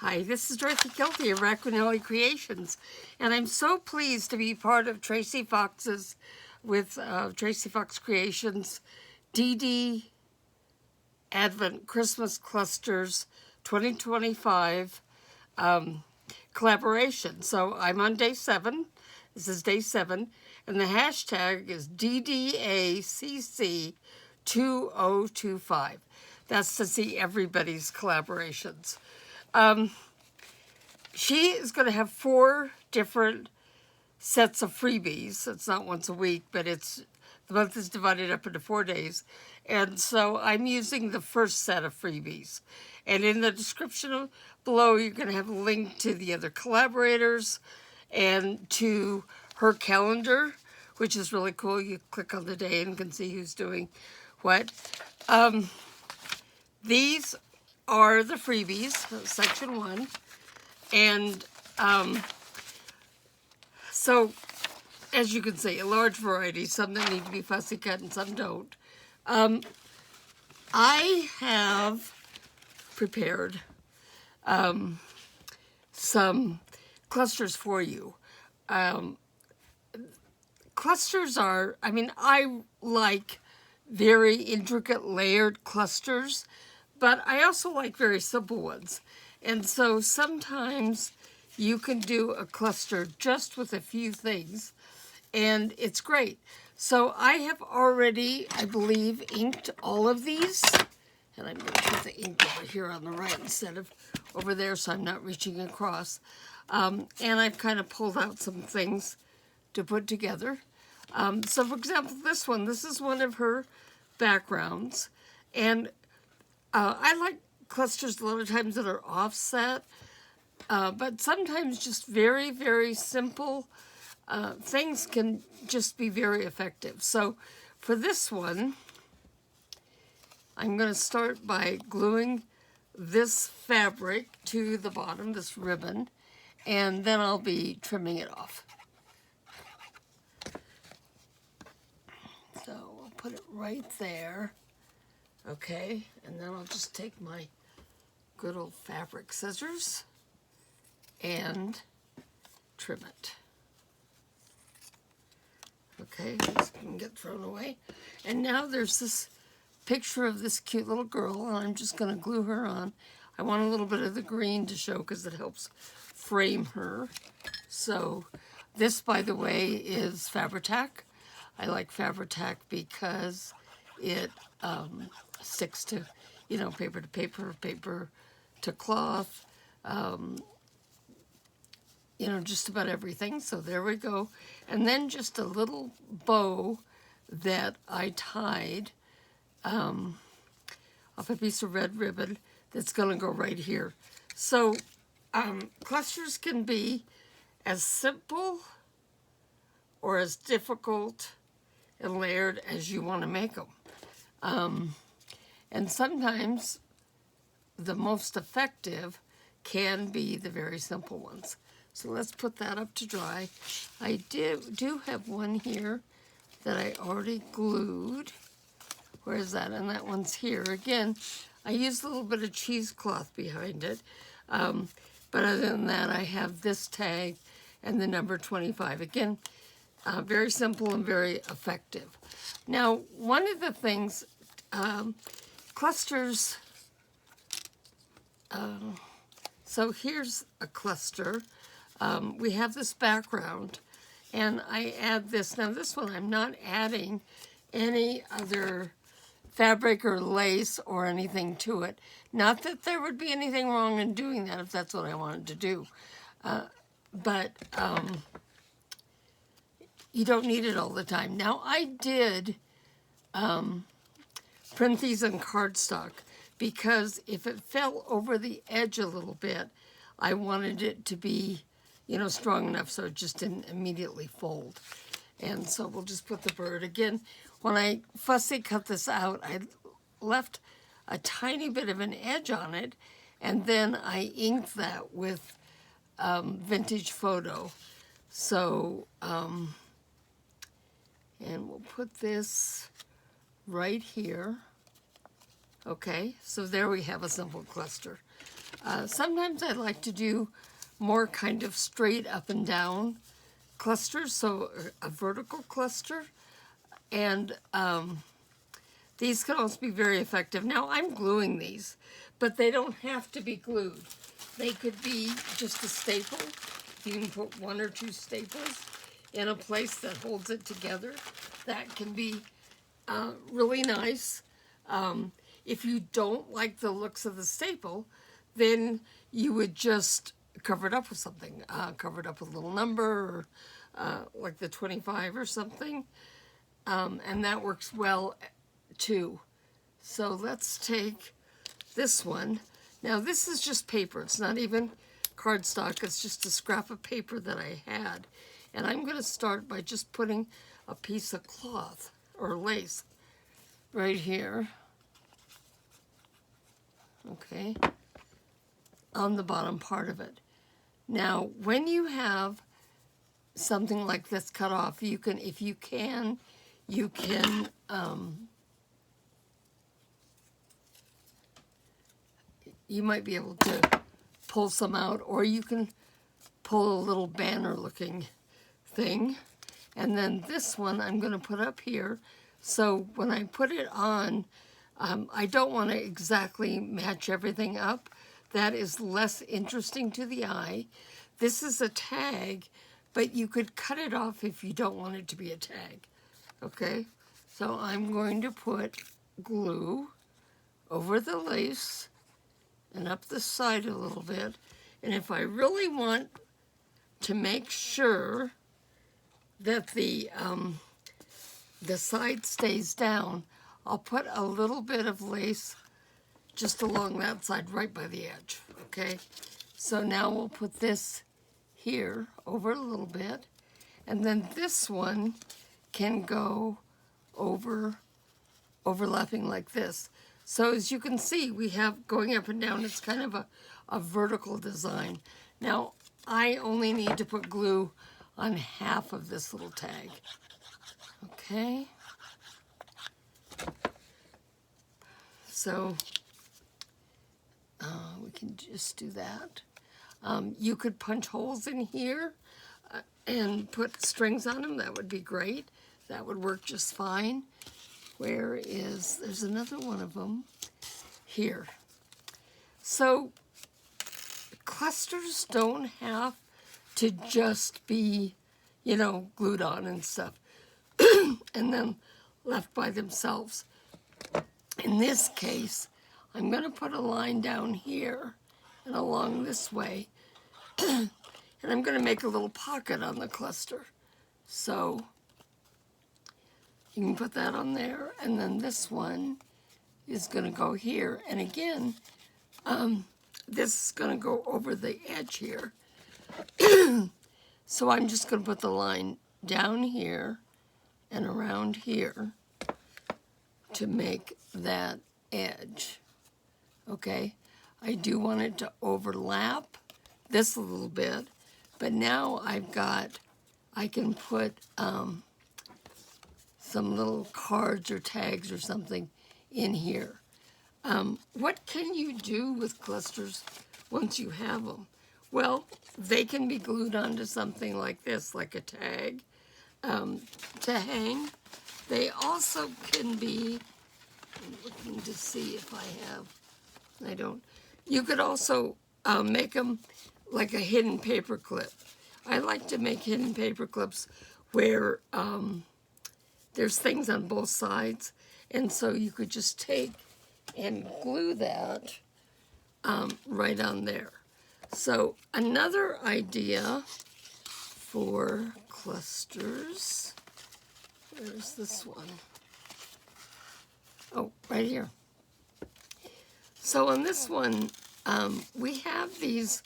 Hi, this is Dorothy Kelty of Raquinelli Creations, and I'm so pleased to be part of Tracie Fox's, with Tracie Fox Creations, DD Advent Christmas Clusters 2025 collaboration. So I'm on day 7. This is day 7, and the hashtag is DDACC2025. That's to see everybody's collaborations. She is going to have 4 different sets of freebies. It's not once a week, but the month is divided up into 4 days. And so I'm using the first set of freebies. And in the description below, you're going to have a link to the other collaborators and to her calendar, which is really cool. You click on the day and can see who's doing what. These are the freebies, section 1. And so, as you can see, a large variety, some that need to be fussy cut and some don't. I have prepared some clusters for you. Clusters are, I like very intricate layered clusters, but I also like very simple ones. And so sometimes you can do a cluster just with a few things, and it's great. So I have already, I believe, inked all of these. And I'm going to put the ink over here on the right instead of over there so I'm not reaching across. And I've kind of pulled out some things to put together. So for example, this is one of her backgrounds. And I like clusters a lot of times that are offset, but sometimes just very, very simple things can just be very effective. So for this one, I'm going to start by gluing this fabric to the bottom, this ribbon, and then I'll be trimming it off. So I'll put it right there. Okay, and then I'll just take my good old fabric scissors and trim it. Okay, this can get thrown away. And now there's this picture of this cute little girl, and I'm just going to glue her on. I want a little bit of the green to show because it helps frame her. So this, by the way, is Fabri-Tac. I like Fabri-Tac because it sticks to, paper to paper, paper to cloth, just about everything. So there we go. And then just a little bow that I tied off a piece of red ribbon that's going to go right here. So clusters can be as simple or as difficult and layered as you want to make them. And sometimes the most effective can be the very simple ones. So let's put that up to dry. I do have one here that I already glued. Where is that? And that one's here. Again, I used a little bit of cheesecloth behind it. But other than that, I have this tag and the number 25. Again, very simple and very effective. Now, one of the things, clusters, so here's a cluster. We have this background, and I add this. Now, this one, I'm not adding any other fabric or lace or anything to it. Not that there would be anything wrong in doing that if that's what I wanted to do. But you don't need it all the time. Now, I did print these in cardstock because if it fell over the edge a little bit, I wanted it to be, strong enough so it just didn't immediately fold. And so we'll just put the bird. Again, when I fussy cut this out, I left a tiny bit of an edge on it, and then I inked that with Vintage Photo. So, and we'll put this right here. Okay, so there we have a simple cluster. Sometimes I like to do more kind of straight up and down clusters, so a vertical cluster. And these can also be very effective. Now I'm gluing these, but they don't have to be glued. They could be just a staple. You can put 1 or 2 staples in a place that holds it together. That can be really nice. If you don't like the looks of the staple, then you would just cover it up with something. Cover it up with a little number, or like the 25 or something. And that works well too. So let's take this one. Now this is just paper. It's not even cardstock. It's just a scrap of paper that I had. And I'm going to start by just putting a piece of cloth or lace right here. Okay. On the bottom part of it. Now, when you have something like this cut off, you can, if you can, you might be able to pull some out, or you can pull a little banner looking thing. And then this one I'm going to put up here. So when I put it on, I don't want to exactly match everything up. That is less interesting to the eye. This is a tag, but you could cut it off if you don't want it to be a tag. Okay, so I'm going to put glue over the lace and up the side a little bit. And if I really want to make sure that the side stays down, I'll put a little bit of lace just along that side right by the edge, okay? So now we'll put this here over a little bit, and then this one can go over, overlapping like this. So as you can see, we have going up and down, it's kind of a vertical design. Now, I only need to put glue on half of this little tag, okay? So we can just do that. You could punch holes in here and put strings on them. That would be great. That would work just fine. There's another one of them here. So clusters don't have to just be, glued on and stuff and then left by themselves. In this case, I'm going to put a line down here and along this way, and I'm going to make a little pocket on the cluster. So you can put that on there, and then this one is going to go here. And again, this is going to go over the edge here. So I'm just going to put the line down here and around here to make that edge. Okay, I do want it to overlap this a little bit, but now I can put some little cards or tags or something in here. What can you do with clusters once you have them? Well, they can be glued onto something like this, like a tag, to hang. They also can be, I'm looking to see if I don't. You could also make them like a hidden paper clip. I like to make hidden paper clips where there's things on both sides, and so you could just take and glue that right on there. So another idea for clusters, where's this one? Oh, right here. So on this one, we have these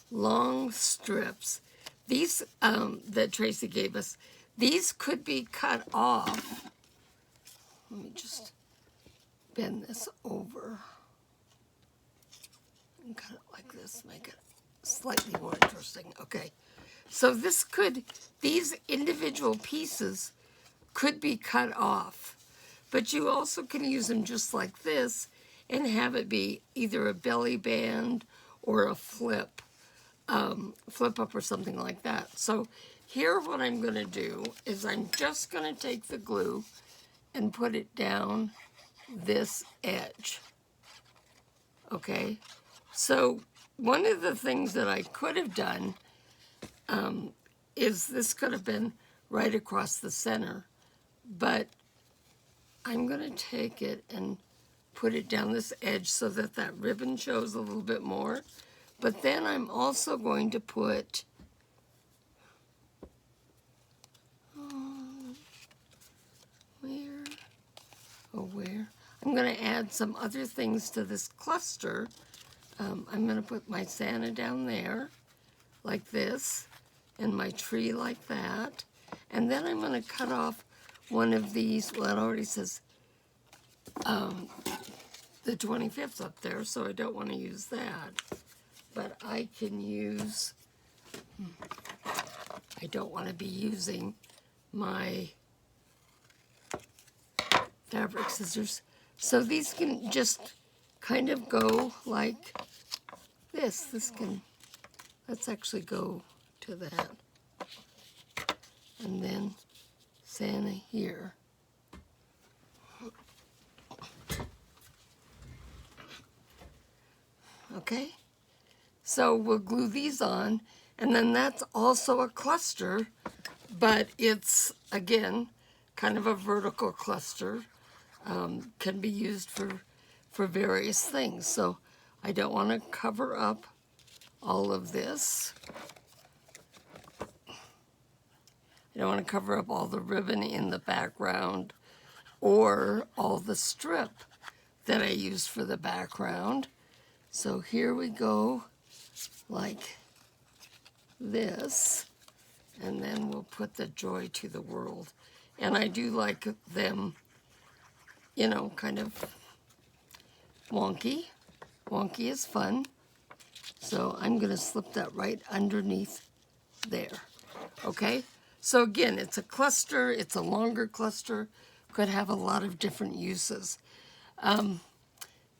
long strips. These that Tracie gave us, these could be cut off. Let me just bend this over and cut it like this, make it slightly more interesting. Okay, so these individual pieces could be cut off, but you also can use them just like this and have it be either a belly band or a flip up or something like that. So here what I'm going to do is I'm just going to take the glue and put it down this edge. Okay, so one of the things that I could have done is this could have been right across the center, but I'm going to take it and put it down this edge so that that ribbon shows a little bit more. But then I'm also going to put where? I'm going to add some other things to this cluster. I'm going to put my Santa down there like this and my tree like that. And then I'm going to cut off one of these. Well, it already says the 25th up there, so I don't want to use that. But I can use, I don't want to be using my fabric scissors. So these can just kind of go like this. This can, let's actually go to that. And then Santa here. Okay, so we'll glue these on, and then that's also a cluster, but it's, again, kind of a vertical cluster. Can be used for various things. So I don't want to cover up all of this. I don't want to cover up all the ribbon in the background or all the strip that I used for the background. So here we go, like this, and then we'll put the joy to the world. And I do like them, you know, kind of wonky. Wonky is fun. So I'm going to slip that right underneath there. Okay? So again, it's a cluster. It's a longer cluster. Could have a lot of different uses.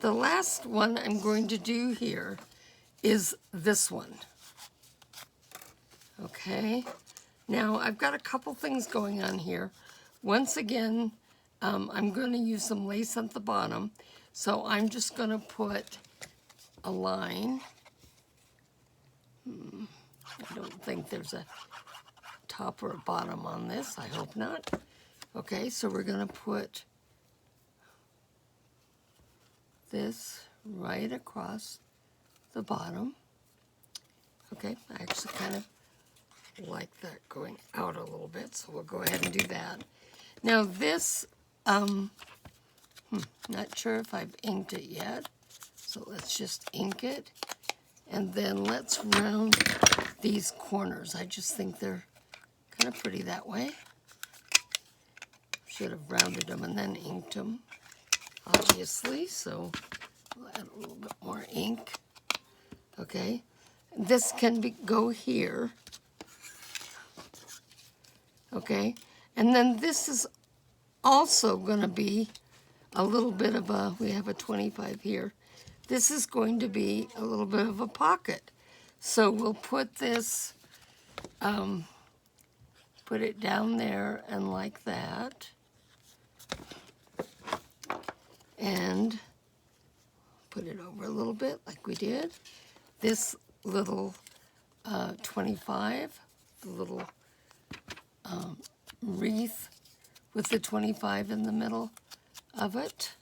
The last one I'm going to do here is this one. Okay? Now, I've got a couple things going on here. Once again, I'm going to use some lace at the bottom. So I'm just going to put a line. I don't think there's a top or a bottom on this. I hope not. Okay, so we're going to put this right across the bottom. Okay, I actually kind of like that going out a little bit, so we'll go ahead and do that. Now this, not sure if I've inked it yet, so let's just ink it. And then let's round these corners. I just think they're kind of pretty that way. Should have rounded them and then inked them, obviously, so we'll add a little bit more ink. Okay, this can go here. Okay, and then this is also going to be a little bit of a, we have a 25 here. This is going to be a little bit of a pocket. So we'll put this, put it down there and like that. And put it over a little bit like we did. This little 25, the little wreath with the 25 in the middle of it.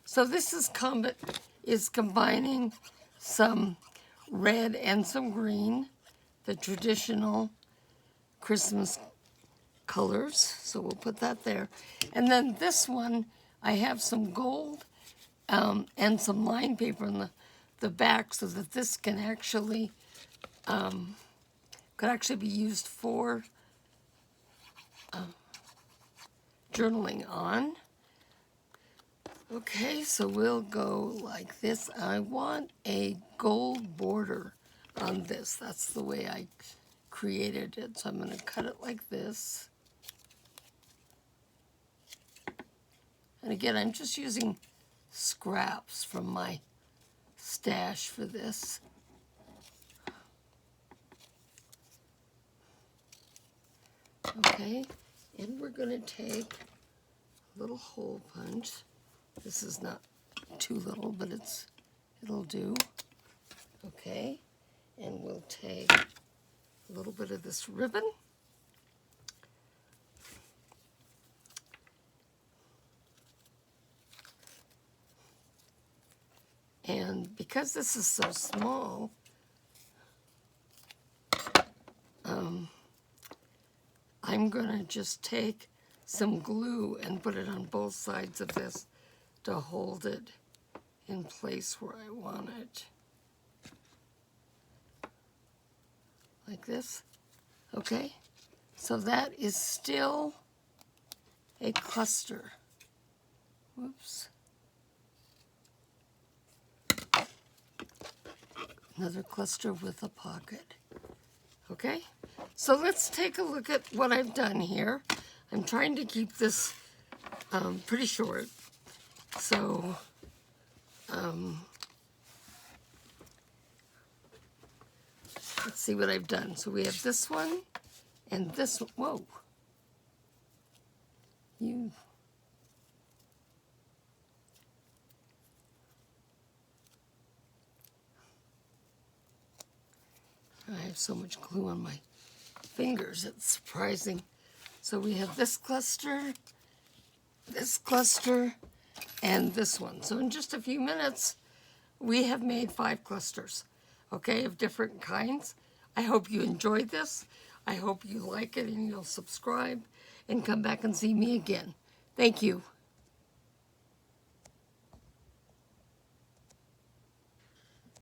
So this is combining some red and some green, the traditional Christmas colors. So we'll put that there. And then this one, I have some gold and some line paper in the back so that this can actually, could actually be used for journaling on. Okay, so we'll go like this. I want a gold border on this. That's the way I created it. So I'm going to cut it like this. And again, I'm just using scraps from my stash for this. Okay, and we're going to take a little hole punch. This is not too little, but it'll do. Okay, and we'll take a little bit of this ribbon. And because this is so small, I'm going to just take some glue and put it on both sides of this to hold it in place where I want it. Like this. Okay? So that is still a cluster. Whoops. Another cluster with a pocket. Okay? So let's take a look at what I've done here. I'm trying to keep this pretty short. So, let's see what I've done. So we have this one and this one. Whoa. I have so much glue on my fingers, it's surprising. So we have this cluster, and this one. So in just a few minutes, we have made 5 clusters, okay, of different kinds. I hope you enjoyed this. I hope you like it and you'll subscribe and come back and see me again. Thank you.